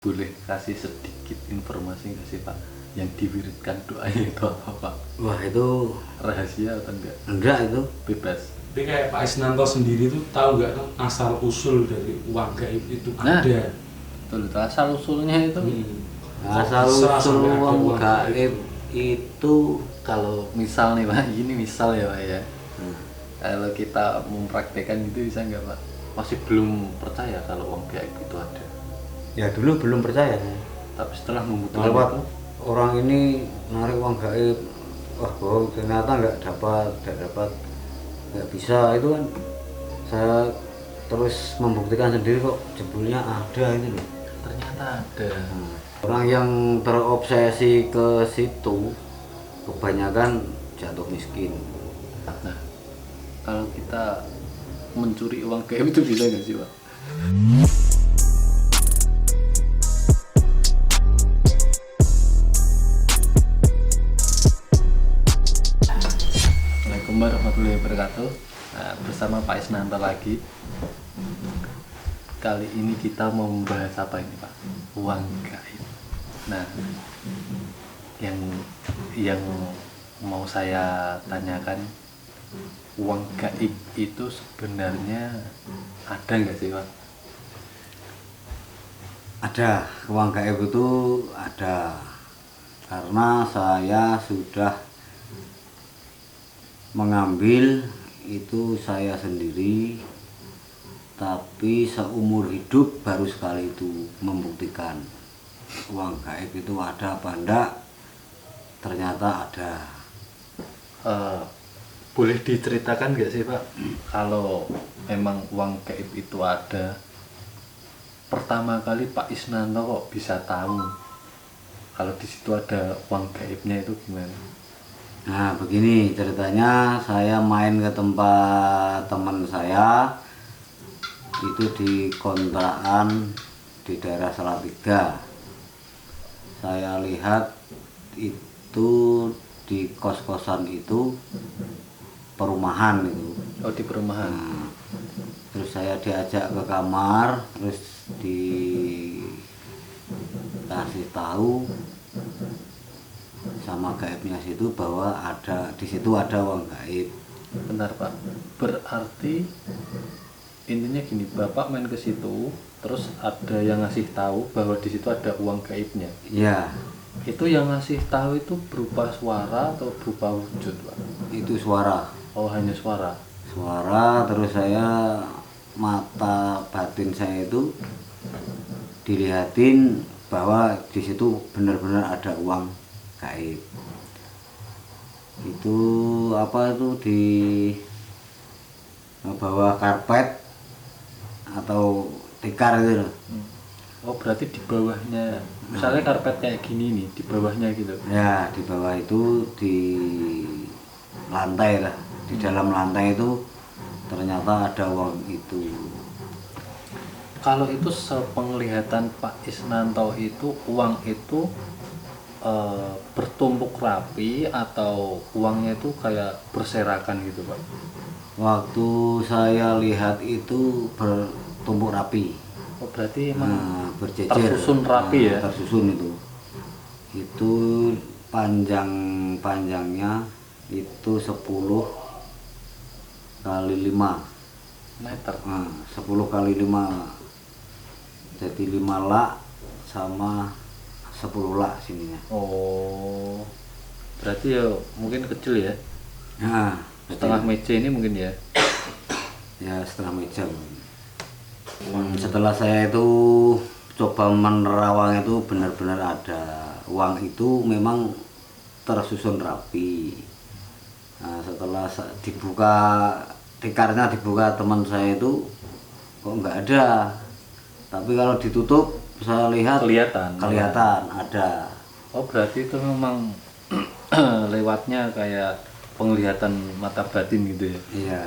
Boleh kasih sedikit informasi nggak sih Pak, yang diwiridkan doanya itu apa Pak? Wah itu Rahasia atau enggak? enggak itu. Bebas. Tapi kayak Pak Isnanto sendiri tuh tahu nggak tuh asal usul dari uang gaib itu Nah, ada. Betul, itu asal usulnya itu. Asal Bisa usul sampai ada uang uang gaib itu Kalau misal nih Pak, ini misal ya Pak ya. hmm, Kalau kita mempraktekkan gitu bisa nggak Pak? Masih belum percaya kalau uang gaib itu ada. ya dulu belum percaya. Tapi setelah membutuhkan Lewat itu, orang ini narik uang gaib, wah bohong, ternyata nggak bisa itu kan. Saya terus membuktikan sendiri kok jebulnya ada itu loh. ternyata ada. Orang yang terobsesi ke situ kebanyakan jatuh miskin. Nah, kalau kita mencuri uang gaib itu bisa nggak sih Pak? Assalamualaikum warahmatullahi wabarakatuh. Nah, bersama Pak Isnanto lagi. Kali ini kita mau membahas apa ini Pak? Uang gaib. Nah, yang mau saya tanyakan, uang gaib itu sebenarnya ada nggak sih Pak? Ada, uang gaib itu ada karena saya sudah mengambil itu saya sendiri, tapi seumur hidup baru sekali itu membuktikan uang gaib itu ada apa enggak. Ternyata ada. Eh, Boleh diceritakan nggak sih Pak, kalau memang uang gaib itu ada, pertama kali Pak Isnanto kok bisa tahu kalau di situ ada uang gaibnya itu gimana? Nah begini ceritanya, saya main ke tempat teman saya itu di kontrakan di daerah Salatiga. Saya lihat itu di kos-kosan itu perumahan itu. Oh, di perumahan. Nah, terus saya diajak ke kamar, terus dikasih tahu sama gaibnya situ bahwa ada di situ ada uang gaib. Benar Pak, berarti intinya gini, Bapak main ke situ terus ada yang ngasih tahu bahwa di situ ada uang gaibnya. Ya, Itu yang ngasih tahu itu berupa suara atau berupa wujud Pak? itu suara. Oh, hanya suara. Suara, terus saya mata batin saya itu dilihatin bahwa di situ benar-benar ada uang gaib. Itu apa itu di bawah karpet atau tikar gitu loh. Oh, berarti di bawahnya, misalnya karpet kayak gini nih, di bawahnya gitu. Ya, di bawah itu di lantai lah. Di dalam lantai itu ternyata ada uang itu. Kalau itu sepenglihatan Pak Isnanto itu, uang itu bertumpuk rapi atau uangnya itu kayak berserakan gitu Pak? Waktu saya lihat itu bertumpuk rapi. Oh, berarti emang Berjejer. tersusun rapi ya? Tersusun itu. Itu panjangnya itu 10 kali 5 Meter. 10 kali 5, jadi 5 lak sama 10 lak sininya. Oh, berarti ya mungkin kecil ya? Nah, Setengah meja ini mungkin ya? ya setengah meja. Setelah saya itu coba menerawang itu benar-benar ada uang itu, memang tersusun rapi. Nah, setelah dibuka tikarnya, dibuka teman saya itu kok nggak ada, tapi kalau ditutup saya lihat Kelihatan ada. Oh, berarti itu memang lewatnya kayak penglihatan mata batin gitu ya? Iya.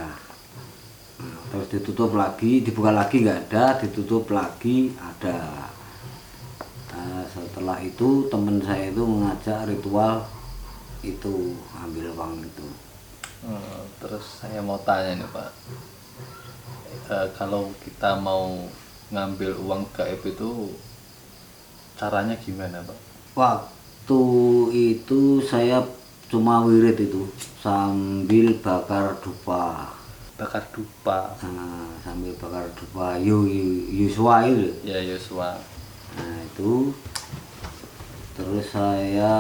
Terus ditutup lagi, dibuka lagi nggak ada, ditutup lagi ada. Nah, setelah itu teman saya itu mengajak ritual itu, ambil uang itu. Terus saya mau tanya nih Pak, kalau kita mau ngambil uang gaib itu caranya gimana Pak? Waktu itu saya cuma wirid itu sambil bakar dupa. Bakar dupa. Nah, sambil bakar dupa Yuswa itu. Ya Yosua. Nah itu terus saya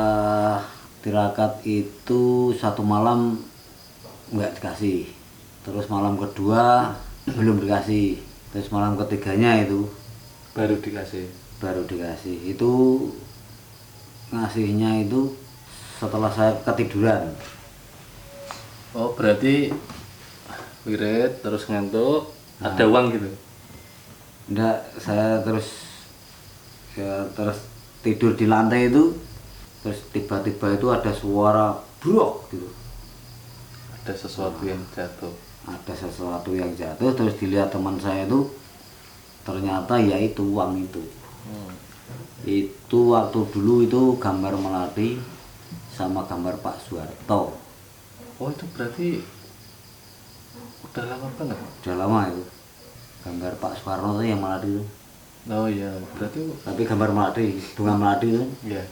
tirakat itu satu malam nggak dikasih, terus malam kedua belum dikasih, terus malam ketiganya itu Baru dikasih. itu ngasihnya itu setelah saya ketiduran. Oh berarti wirid terus ngantuk, ada uang gitu? Enggak, saya terus tidur di lantai itu, terus tiba-tiba itu ada suara brok gitu. Ada sesuatu yang jatuh. Ada sesuatu yang jatuh, terus dilihat teman saya itu, ternyata ya itu uang itu. Itu waktu dulu itu gambar Melati sama gambar Pak Soeharto. Oh itu berarti udah lama banget? Udah lama itu gambar Pak Soeharto itu yang Melati itu. Oh iya berarti Tapi gambar Melati, bunga Melati itu. ya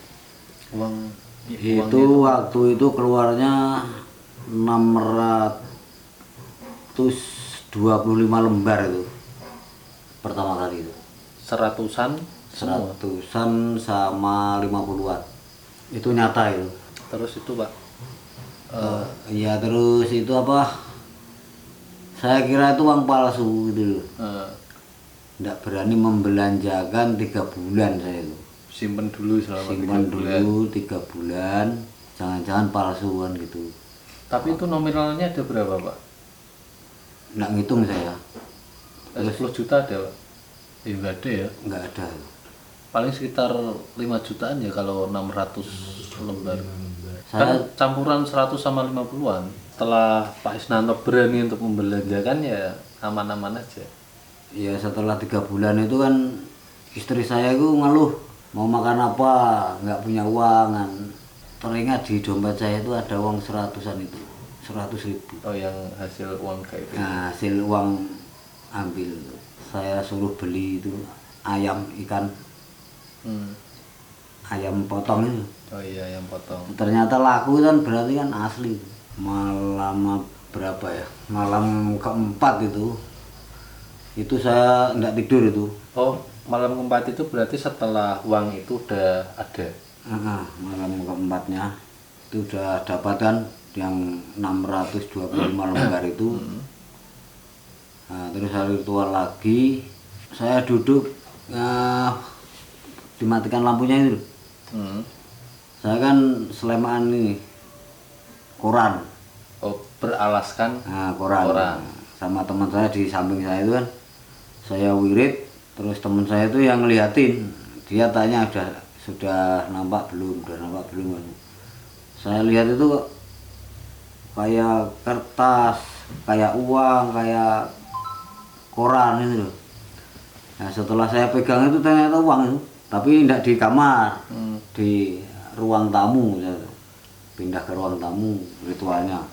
uang Itu waktu itu keluarnya 625 lembar itu pertama kali itu. seratusan semua. Seratusan sama 50-an. Itu nyata itu. Terus itu Pak Ya terus itu apa? Saya kira itu uang palsu gitu loh. Nggak berani membelanjakan 3 bulan saya itu. simpen dulu selama 3 Simpan bulan. dulu 3 bulan. Jangan-jangan palsuan gitu. Tapi itu nominalnya ada berapa Pak? Nggak ngitung saya. 10 juta ada Pak? Ya nggak ada ya. Nggak ada. Paling sekitar 5 jutaan ya kalau 600 lembar. Saya Kan campuran 100 sama 50-an. Setelah Pak Isnanto berani untuk membelanjakan ya aman-aman aja. ya setelah 3 bulan itu kan istri saya itu ngeluh mau makan apa, nggak punya uang kan. Teringat di dompet saya itu ada uang 100-an itu, 100.000. Oh yang hasil uang kayak itu. Nah, hasil uang ambil. Saya suruh beli itu ayam ikan, ayam potong itu. Oh iya yang potong. Ternyata laku kan, berarti kan asli. Malam berapa ya? Malam keempat itu saya nggak tidur itu. Oh malam keempat itu berarti setelah uang itu udah ada. Malam keempatnya itu udah dapat kan yang 625 lembar itu. Nah, terus hari ritual lagi saya duduk dimatikan lampunya itu. Saya kan selemaan ini koran. Oh beralaskan Koran. Sama teman saya di samping saya itu kan, saya wirid, terus teman saya itu yang ngeliatin, dia tanya sudah nampak belum, saya lihat itu kok kayak kertas, kayak uang, kayak koran itu loh. Nah setelah saya pegang itu ternyata uang itu, tapi tidak di kamar, di ruang tamu. Saya pindah ke ruang tamu ritualnya.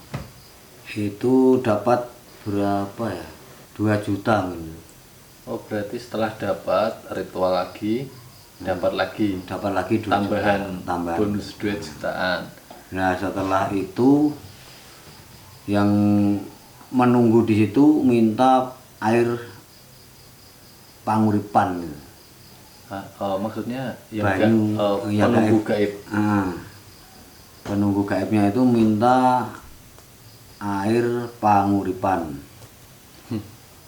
Itu dapat berapa ya? 2 juta gitu. Oh berarti setelah dapat ritual lagi dapat lagi 2 tambahan juta. bonus 2 jutaan. Nah setelah itu yang menunggu di situ minta air panguripan gitu. Oh, maksudnya yang Banyu, yang penunggu gaib. Penunggu gaibnya itu minta air panguripan.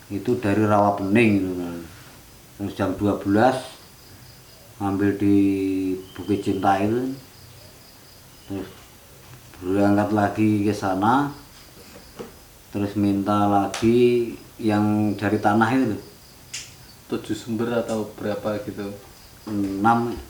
Itu dari rawa pening gitu kan. Terus jam 12 ngambil di Bukit Cinta itu, terus berangkat lagi ke sana, terus minta lagi yang dari tanah itu 7 sumber atau berapa gitu? 6.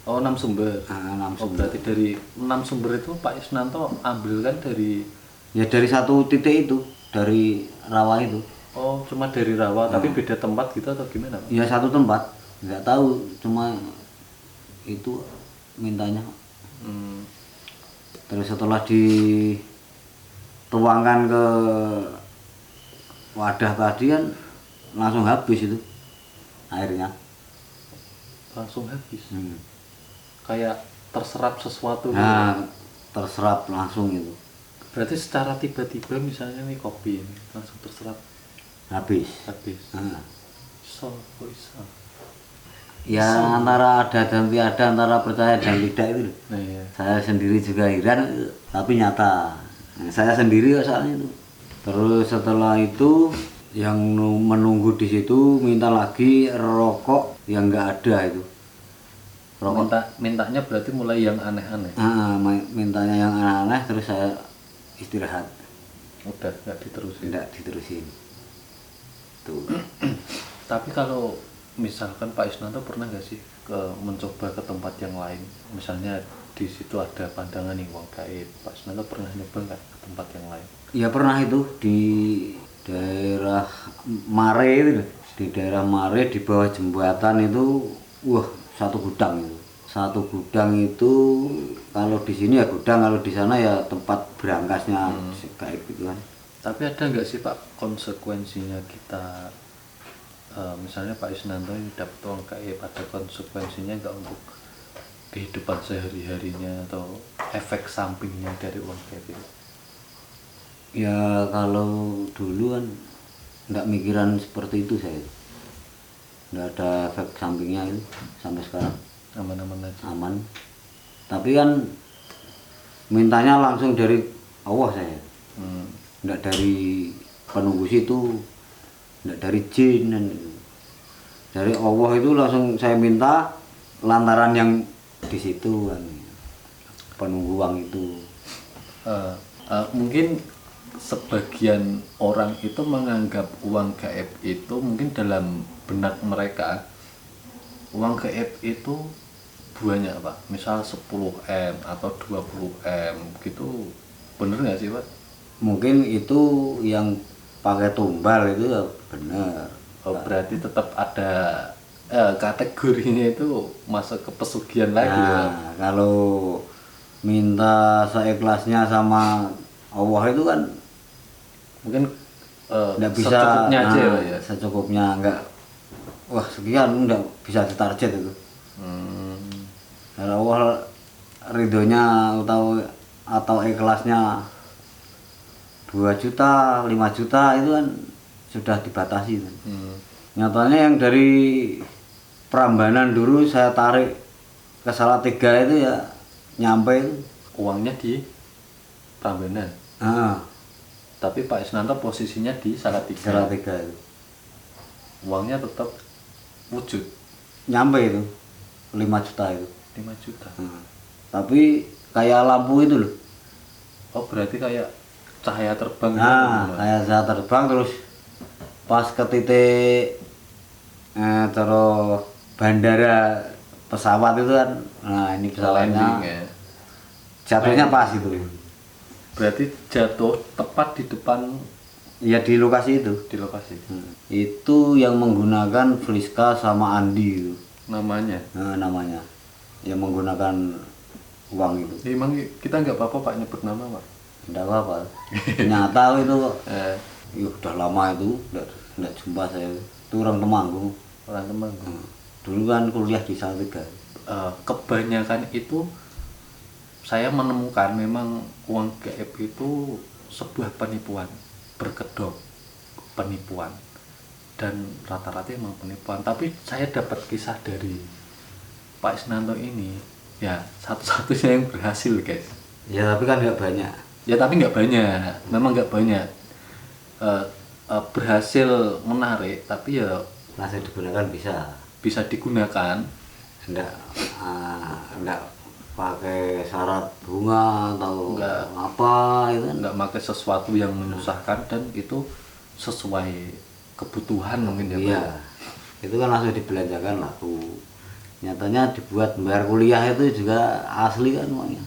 Oh 6 sumber. 6 Oh sumber. berarti dari 6 sumber itu Pak Isnanto ambil kan dari Ya dari satu titik itu, dari rawa itu. oh cuma dari rawa tapi beda tempat gitu atau gimana Pak? Ya satu tempat, nggak tahu, cuma itu mintanya. Terus setelah dituangkan ke wadah tadi kan langsung habis itu airnya. Langsung habis. kayak terserap sesuatu gitu. Nah, terserap langsung itu. Berarti secara tiba-tiba misalnya nih kopi ini langsung terserap Habis. habis. Nah, Kok iso? ya antara ada dan tiada, antara percaya dan tidak itu. Nah, iya. Saya sendiri juga heran, tapi nyata. Nah, saya sendiri kok soalnya itu. Terus setelah itu yang menunggu di situ minta lagi rokok yang nggak ada itu. Rokok. Mintanya berarti mulai yang aneh-aneh. Mintanya yang aneh-aneh, terus saya istirahat. Udah nggak diterusin. Tidak diterusin. Tuh. Tapi kalau misalkan Pak Isnanto pernah nggak sih mencoba ke tempat yang lain? Misalnya di situ ada pandangan nih uang gaib. Pak Isnanto pernah nyoba nggak ke tempat yang lain? Ya pernah itu di daerah Mare itu, di daerah Mare di bawah jembatan itu, wah satu gudang itu. Satu gudang itu kalau di sini ya gudang, kalau di sana ya tempat berangkasnya gaib gitu kan. Tapi ada nggak sih Pak konsekuensinya kita misalnya Pak Isnanto ini dapat uang gaib, ada konsekuensinya nggak untuk kehidupan sehari-harinya atau efek sampingnya dari uang gaib itu? Ya kalau dulu kan nggak mikiran seperti itu saya, nggak ada efek sampingnya itu sampai sekarang Aman-aman aja. aman. Tapi kan mintanya langsung dari Allah saya, nggak dari penunggu situ, nggak dari jin, dari Allah itu langsung saya minta lantaran yang di situ kan penunggu uang itu. Mungkin sebagian orang itu menganggap uang gaib itu mungkin dalam benak mereka uang gaib itu banyak Pak, misal 10M atau 20M gitu, bener nggak sih Pak? Mungkin itu yang pakai tumbal itu ya benar. Oh, berarti tetap ada kategorinya itu masuk ke pesugihan lagi ya? Nah, kalau minta seikhlasnya sama Allah itu kan Mungkin nggak bisa secukupnya aja ya Pak ya? secukupnya, nggak wah sekian nggak bisa ditarget itu. Kalau Allah ridhonya atau ikhlasnya 2 juta, 5 juta itu kan sudah dibatasi kan. Nyatanya yang dari Prambanan dulu saya tarik ke Salatiga itu ya nyampe itu. Uangnya di Prambanan. Tapi Pak Isnanto posisinya di Salatiga. Salatiga itu Uangnya tetap wujud nyampe itu 5 juta itu. 5 juta. Tapi kayak lampu itu loh. Oh, berarti kayak cahaya terbang gitu, Nah, Pak? kayak saya terbang terus pas ke titik terus bandara pesawat itu kan, nah ini pesawatnya Landing ya. jatuhnya pas itu. Berarti jatuh tepat di depan Ya di lokasi itu. di lokasi. Itu yang menggunakan Friska sama Andi itu. Namanya. Nah, namanya. Yang menggunakan uang itu. Ya, emang kita nggak apa-apa Pak nyebut nama Pak. Enggak apa-apa. Nyata itu Eh, udah lama itu enggak jumpa saya. Itu orang Temanggung. orang teman. Dulu kan kuliah di Salatiga. Kebanyakan itu saya menemukan memang uang gaib itu sebuah penipuan, berkedok penipuan, dan rata-rata emang penipuan. Tapi saya dapat kisah dari Pak Isnanto ini, ya satu-satunya yang berhasil guys. Ya tapi kan nggak banyak. Ya tapi nggak banyak, memang nggak banyak. Berhasil menarik, tapi ya Masih digunakan bisa digunakan. enggak pakai syarat bunga atau Enggak. apa itu kan. Nggak pakai sesuatu yang menyusahkan, dan itu sesuai kebutuhan mungkin ya Pak. Iya, itu kan langsung dibelanjakan laku. Nyatanya dibuat bayar kuliah itu juga asli kan uangnya.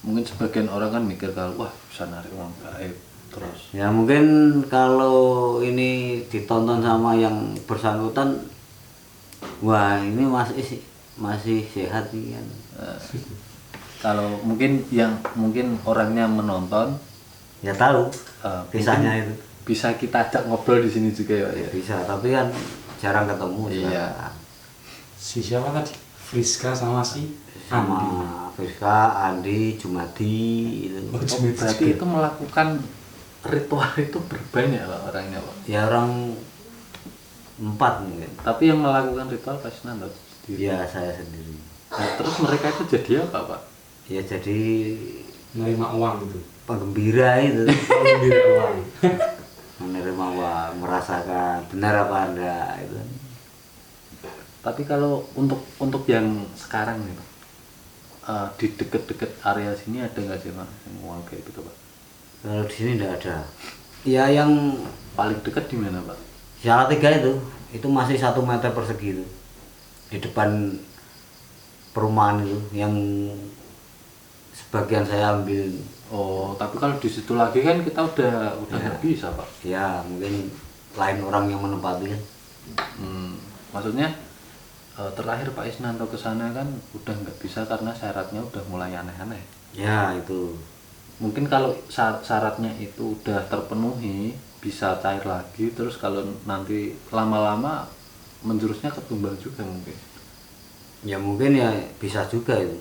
Mungkin sebagian orang kan mikir kalau wah bisa narik uang gaib terus. Ya mungkin kalau ini ditonton sama yang bersangkutan, wah ini masih sehat nih kan. Kalau mungkin orangnya menonton Ya tahu mungkin kisahnya itu. bisa kita ajak ngobrol di sini juga ya Pak, ya. Bisa, tapi kan jarang ketemu. Iya. Si siapa tadi? Friska sama si Andi. sama Friska, Andi, Jumadi itu. Oh, Oh, berarti itu melakukan ritual itu berbanyak Pak orangnya Pak. Ya orang 4 mungkin. Tapi yang melakukan ritual Pak Isnanto sendiri. Ya saya sendiri. Nah, terus mereka itu jadi apa Pak? Ya jadi Menerima uang gitu. penggembira itu. Menerima uang. Menerima uang, merasakan benar apa enggak itu. Tapi kalau untuk yang sekarang nih Pak, di deket-deket area sini ada nggak sih Pak yang uang kayak gitu Pak? Kalau di sini enggak ada. Ya yang Paling dekat di mana Pak? Salatiga itu masih 1 meter persegi itu. Di depan perumahan itu yang sebagian saya ambil. Oh, tapi kalau di situ lagi kan kita udah nggak bisa Pak. Ya mungkin lain orang yang menempati kan. Maksudnya terakhir Pak Isnanto ke sana kan udah nggak bisa karena syaratnya udah mulai aneh-aneh. Ya itu. Mungkin kalau syaratnya itu udah terpenuhi bisa cair lagi, terus kalau nanti lama-lama menjurusnya ke tumbal juga mungkin. Ya mungkin ya bisa juga itu.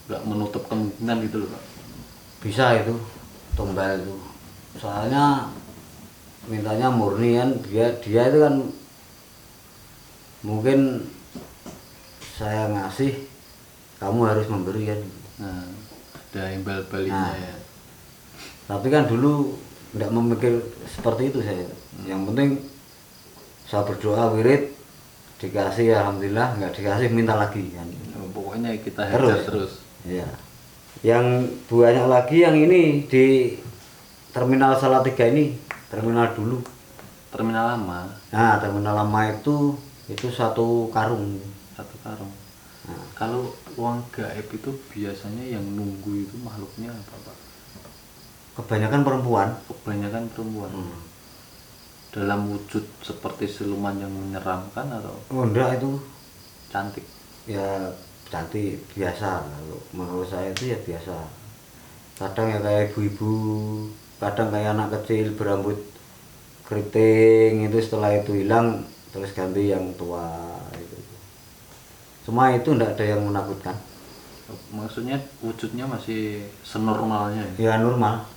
Nggak menutup kemungkinan gitu loh Pak. Bisa itu tumbal itu. Soalnya mintanya murni kan, dia itu kan mungkin saya ngasih kamu harus memberi kan. Nah, ada imbal-balinya Nah. ya. Tapi kan dulu tidak memikir seperti itu saya. Yang penting saya berdoa wirid, dikasih alhamdulillah, nggak dikasih minta lagi kan. Pokoknya kita hajar terus. Ya. Yang banyak lagi yang ini di Terminal Salatiga ini, terminal dulu. Terminal lama, Nah, terminal lama itu 1 karung. 1 karung. Nah, Kalau uang gaib itu biasanya yang nunggu itu makhluknya apa Pak? kebanyakan perempuan. Kebanyakan perempuan. Dalam wujud seperti siluman yang menyeramkan atau Oh, enggak itu cantik? ya cantik biasa. Kalau menurut saya itu ya biasa. Kadang ya kayak ibu-ibu, kadang kayak anak kecil berambut keriting, itu setelah itu hilang terus ganti yang tua itu. Semua itu enggak ada yang menakutkan. Maksudnya wujudnya masih senormalnya ya? Ya normal.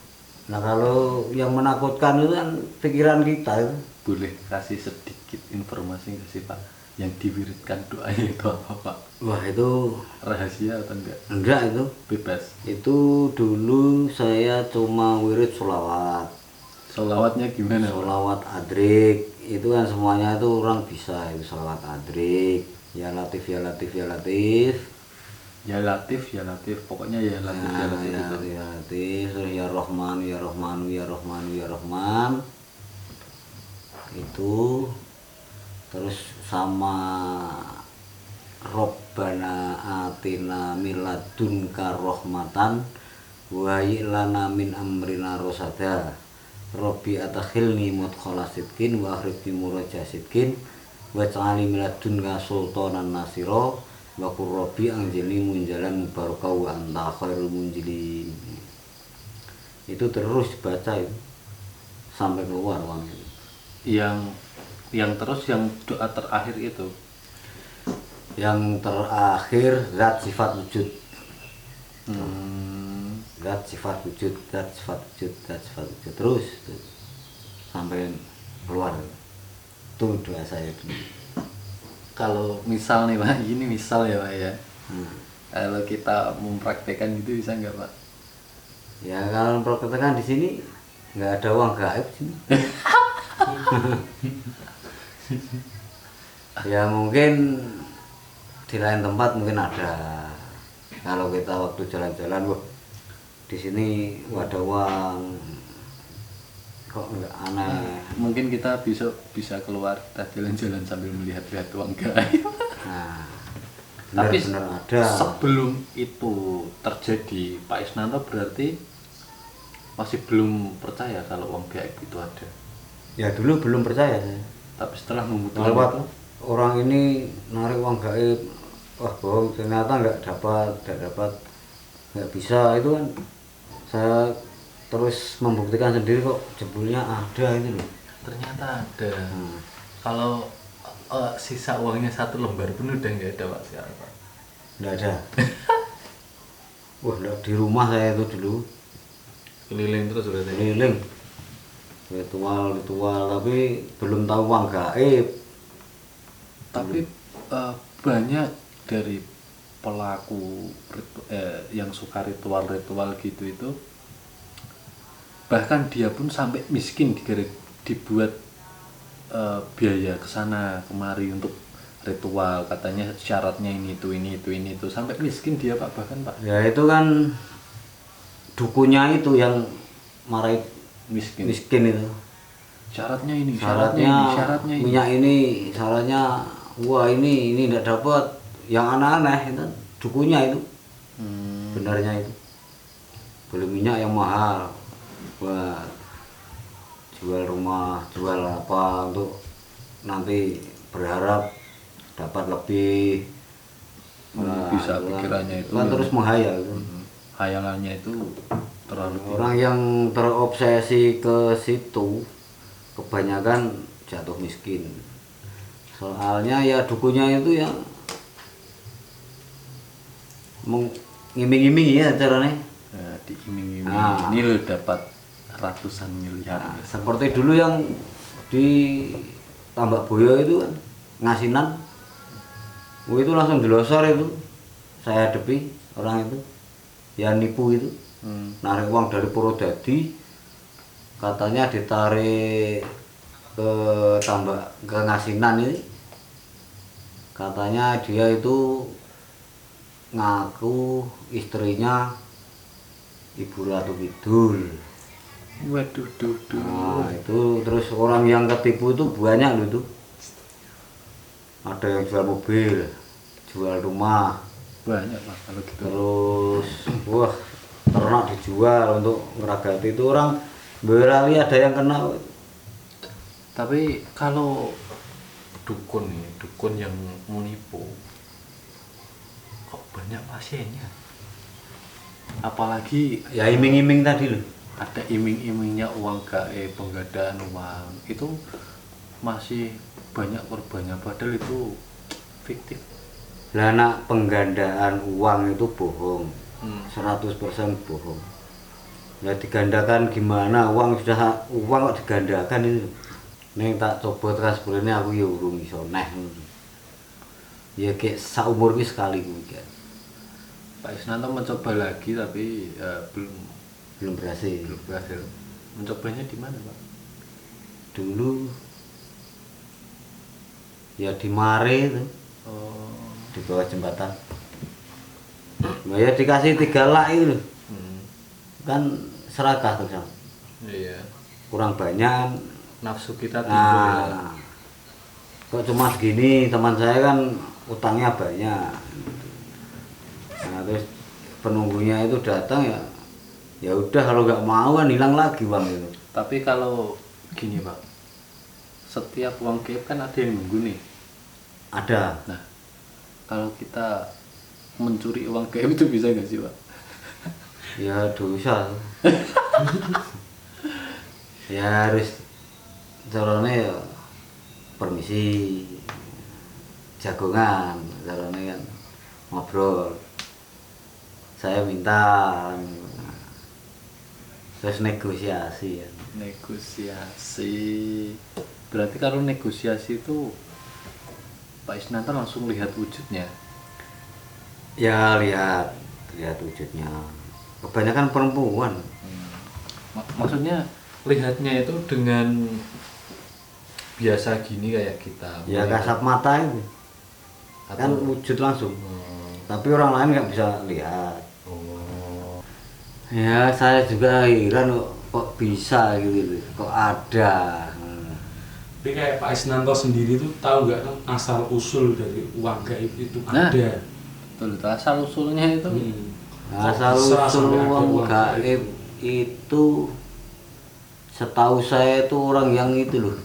Nah kalau yang menakutkan itu kan pikiran kita itu. Boleh kasih sedikit informasi nggak sih Pak? Yang diwiridkan doanya itu apa Pak? Wah itu Rahasia atau enggak? enggak itu. Bebas. Itu dulu saya cuma wirid sholawat. Sholawatnya gimana Pak? Sholawat adrik itu kan semuanya itu orang bisa itu sholawat adrik. Ya latif ya latif ya latif. Ya Latif, ya Latif, pokoknya ya Latif, ya Latif Ya, itu. ya latif, terus ya Rahman ya Rahman ya Rahman ya Rahman. Itu terus sama Robbana atina miladunka rahmatan wa lana min amrina rosada. Robbi atakhilni mudkhala sidqin wa akhrifni muraja sidqin wa ta'ali miladunka sultanan nasiro wa qur rabbi anjili munjalan mubarakah wa anta khairul munjilin. Itu terus dibaca itu sampai keluar uangnya. Yang terus yang doa terakhir itu Yang terakhir zat sifat wujud. Zat sifat wujud, zat sifat wujud, zat sifat wujud terus sampai keluar. Itu doa saya dulu. kalau misal nih Pak, ini misal ya Pak ya. Hmm. Kalau kita mempraktekkan gitu bisa nggak Pak? Ya kalau praktekan di sini nggak ada uang gaib sini. Ya mungkin di lain tempat mungkin ada. Kalau kita waktu jalan-jalan, wah di sini ada uang, kok nggak aneh. Mungkin kita bisa keluar kita jalan-jalan sambil melihat-lihat uang gaib. Nah, Tapi benar-benar ada. sebelum itu terjadi, Pak Isnanto berarti masih belum percaya kalau uang gaib itu ada. Ya dulu belum percaya saya. Tapi setelah membutuhkan Lewat itu, orang ini narik uang gaib, wah bohong, ternyata nggak dapat, nggak bisa. Itu kan saya terus membuktikan sendiri kok jebulnya ada itu loh. ternyata ada. Kalau sisa uangnya 1 lembar pun udah nggak ada Pak sekarang Pak. Nggak ada. Wah, nggak, di rumah saya itu dulu Keliling terus berarti. keliling ritual, tapi belum tahu uang gaib. Tapi banyak dari pelaku yang suka ritual-ritual gitu itu, bahkan dia pun sampai miskin dibuat biaya kesana kemari untuk ritual, katanya syaratnya ini itu sampai miskin dia Pak, bahkan Pak Ya itu kan dukunya itu yang marahin miskin. miskin itu. Syaratnya ini, Syaratnya syaratnya ini. minyak ini, syaratnya wah ini tidak dapat, yang aneh-aneh itu dukunya itu. Benarnya itu beli minyak yang mahal buat jual rumah, jual apa, untuk nanti berharap dapat lebih. Bisa Itu kan- pikirannya itu kan ya. terus menghayal itu. Hayalannya itu terlalu tinggi. Orang yang terobsesi ke situ kebanyakan jatuh miskin. Soalnya ya dukunya itu yang mengiming-iming ya caranya. Diiming-iming Nah. ini lo dapat ratusan miliar. Nah, seperti dulu yang di Tambak Boyo itu kan ngasinan. Itu langsung dilosor itu. Saya hadapi orang itu. Ya nipu itu. Narik uang dari Purwodadi, katanya ditarik ke ke ngasinan ini, katanya dia itu ngaku istrinya Ibu Ratu Kidul. Waduh, Nah, itu terus orang yang ketipu itu banyak loh itu. Ada yang jual mobil, jual rumah, banyak Pak kalau gitu. terus wah, ternak dijual untuk ngeragati. Itu orang berali ada yang kena. Tapi kalau dukun yang menipu kok banyak pasiennya, apalagi Ya iming-iming tadi loh. ada iming-imingnya uang gaib, penggadaan uang, itu masih banyak korbannya, padahal itu fiktif. Lah nak penggandaan uang itu bohong, 100% bohong. Ya digandakan gimana, uang kok digandakan itu. Neng tak coba terus ini aku ya urung iso neh. Ya kayak saumur wis sekali kuwi. Pak Isnanto mencoba lagi tapi Belum berhasil. belum berhasil. Mencobanya di mana Pak? Dulu ya di Mare itu, Oh, di bawah jembatan. Nah, ya dikasih 3 lak itu loh. Kan serakah tuh, Sam. iya. Kurang banyak. Nafsu kita timbul ya. Nah, kok cuma segini, teman saya kan utangnya banyak. Nah, terus penunggunya itu datang ya udah, kalau nggak mau kan hilang lagi uang itu. Tapi kalau gini Pak, setiap uang gaib kan ada yang nunggu nih. Ada. Nah, kalau kita mencuri uang gaib itu bisa nggak sih Pak? Ya dosa. Ya harus caranya ya permisi, jagongan, caranya kan ngobrol. Saya minta, terus negosiasi ya. Negosiasi. Berarti kalau negosiasi itu Pak Isnanto langsung lihat wujudnya. Ya lihat wujudnya. Kebanyakan perempuan. Maksudnya lihatnya itu dengan biasa gini kayak kita. Ya kasat mata itu. Kan wujud langsung. Tapi orang lain nggak bisa lihat. Oh. Ya saya juga heran kok bisa gitu, kok ada. Tapi kayak Pak Isnanto sendiri tuh tahu nggak kan asal usul dari uang gaib itu Nah, ada. Betul, asal usulnya itu. Asal Bisa usul sampai ada uang uang gaib itu, setahu saya itu orang yang itu loh,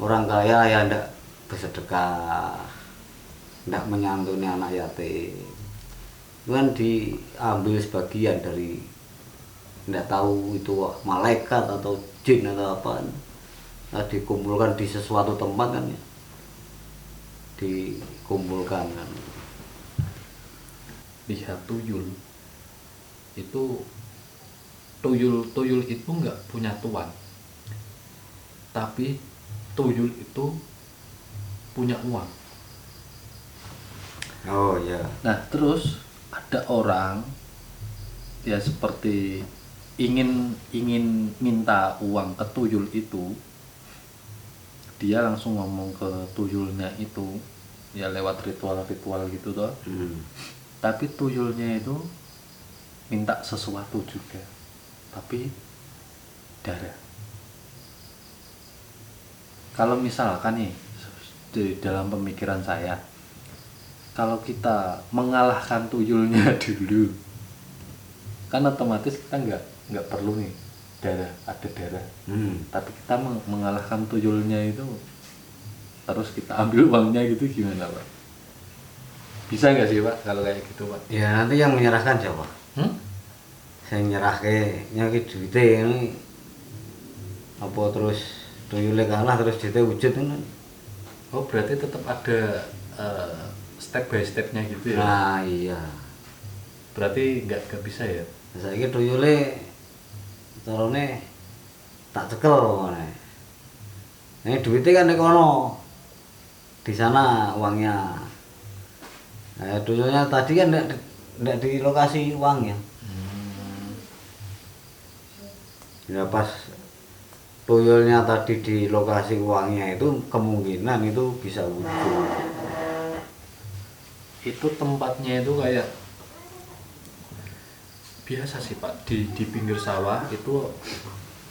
orang kaya ya ndak bersedekah, ndak menyantuni anak yatim, itu kan diambil sebagian dari, ndak tahu itu malaikat atau jin atau apa, nah, dikumpulkan di sesuatu tempat kan ya, dikumpulkan kan. lihat tuyul itu, tuyul itu nggak punya tuan, tapi tuyul itu punya uang. Oh ya. Nah terus ada orang ya seperti ingin minta uang ke tuyul itu, dia langsung ngomong ke tuyulnya itu ya lewat ritual gitu toh. Tapi tuyulnya itu minta sesuatu juga, tapi darah. Kalau misalkan nih di dalam pemikiran saya, kalau kita mengalahkan tuyulnya dulu, kan otomatis kita nggak perlu nih ada darah. Tapi kita mengalahkan tuyulnya itu, terus kita ambil uangnya gitu, gimana Pak? Bisa nggak sih Pak kalau kayak gitu Pak? Ya nanti yang menyerahkan siapa? Saya nyerahke nyaki duite ini apa terus tuyule kalah terus duite wujud kan? Oh berarti tetap ada step by stepnya gitu ya? Nah iya. Berarti nggak bisa ya? Saiki tuyule carane tak cekel ngene. Ini duitnya kan nek kono. Di sana uangnya. Tuyulnya tadi kan enggak di lokasi uangnya. Ya pas tuyulnya tadi di lokasi uangnya itu kemungkinan itu bisa wujud. Itu tempatnya itu kayak biasa sih Pak, di pinggir sawah itu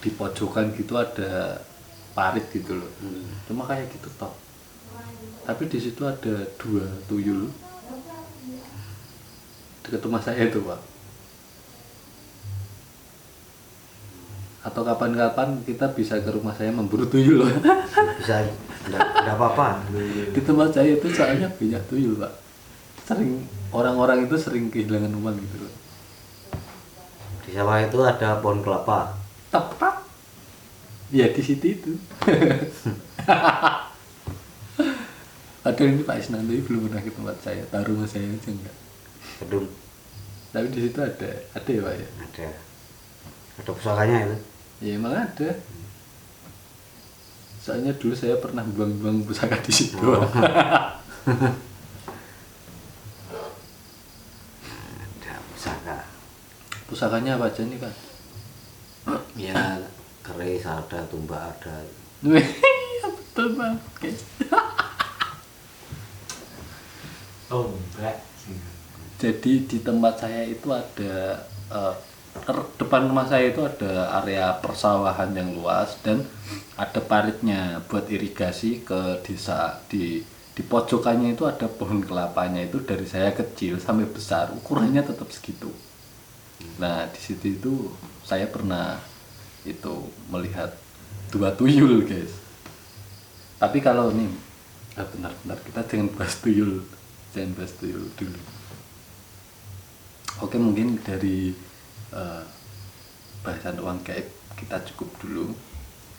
di pojokan gitu ada parit gitu loh. Cuma kayak gitu toh. Tapi di situ ada 2 tuyul dekat rumah saya itu Pak. Atau kapan-kapan kita bisa ke rumah saya memburu tuyul loh. Bisa enggak apa-apa. Di tempat saya itu soalnya banyak tuyul Pak. Sering orang-orang itu sering kehilangan uang gitu loh. Di sawah itu ada pohon kelapa. Tepat. Ya di situ itu. Padahal ini Pak Isnanto belum pernah ke tempat saya, taruh rumah saya aja enggak. Gedung. Tapi di situ ada ya Pak ya. Ada. Ada pusakanya itu. Ya emang ada. Soalnya dulu saya pernah buang-buang pusaka di situ. Ada pusaka. Pusakanya apa aja nih Pak? Ya keris ada, tumbak ada. Betul Pak. Oke. Tombak. Jadi di tempat saya itu ada depan rumah saya itu ada area persawahan yang luas dan ada paritnya buat irigasi ke desa. Di pojokannya itu ada pohon kelapanya, itu dari saya kecil sampai besar ukurannya tetap segitu. Nah di situ itu saya pernah itu melihat 2 tuyul guys. Tapi kalau nih benar-benar kita jangan bahas tuyul dulu. Oke, mungkin dari bahasan uang gaib kita cukup dulu.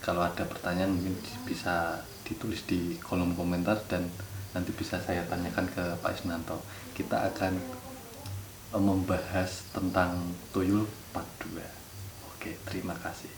Kalau ada pertanyaan mungkin bisa ditulis di kolom komentar dan nanti bisa saya tanyakan ke Pak Isnanto. Kita akan membahas tentang tuyul part 2. Oke, terima kasih.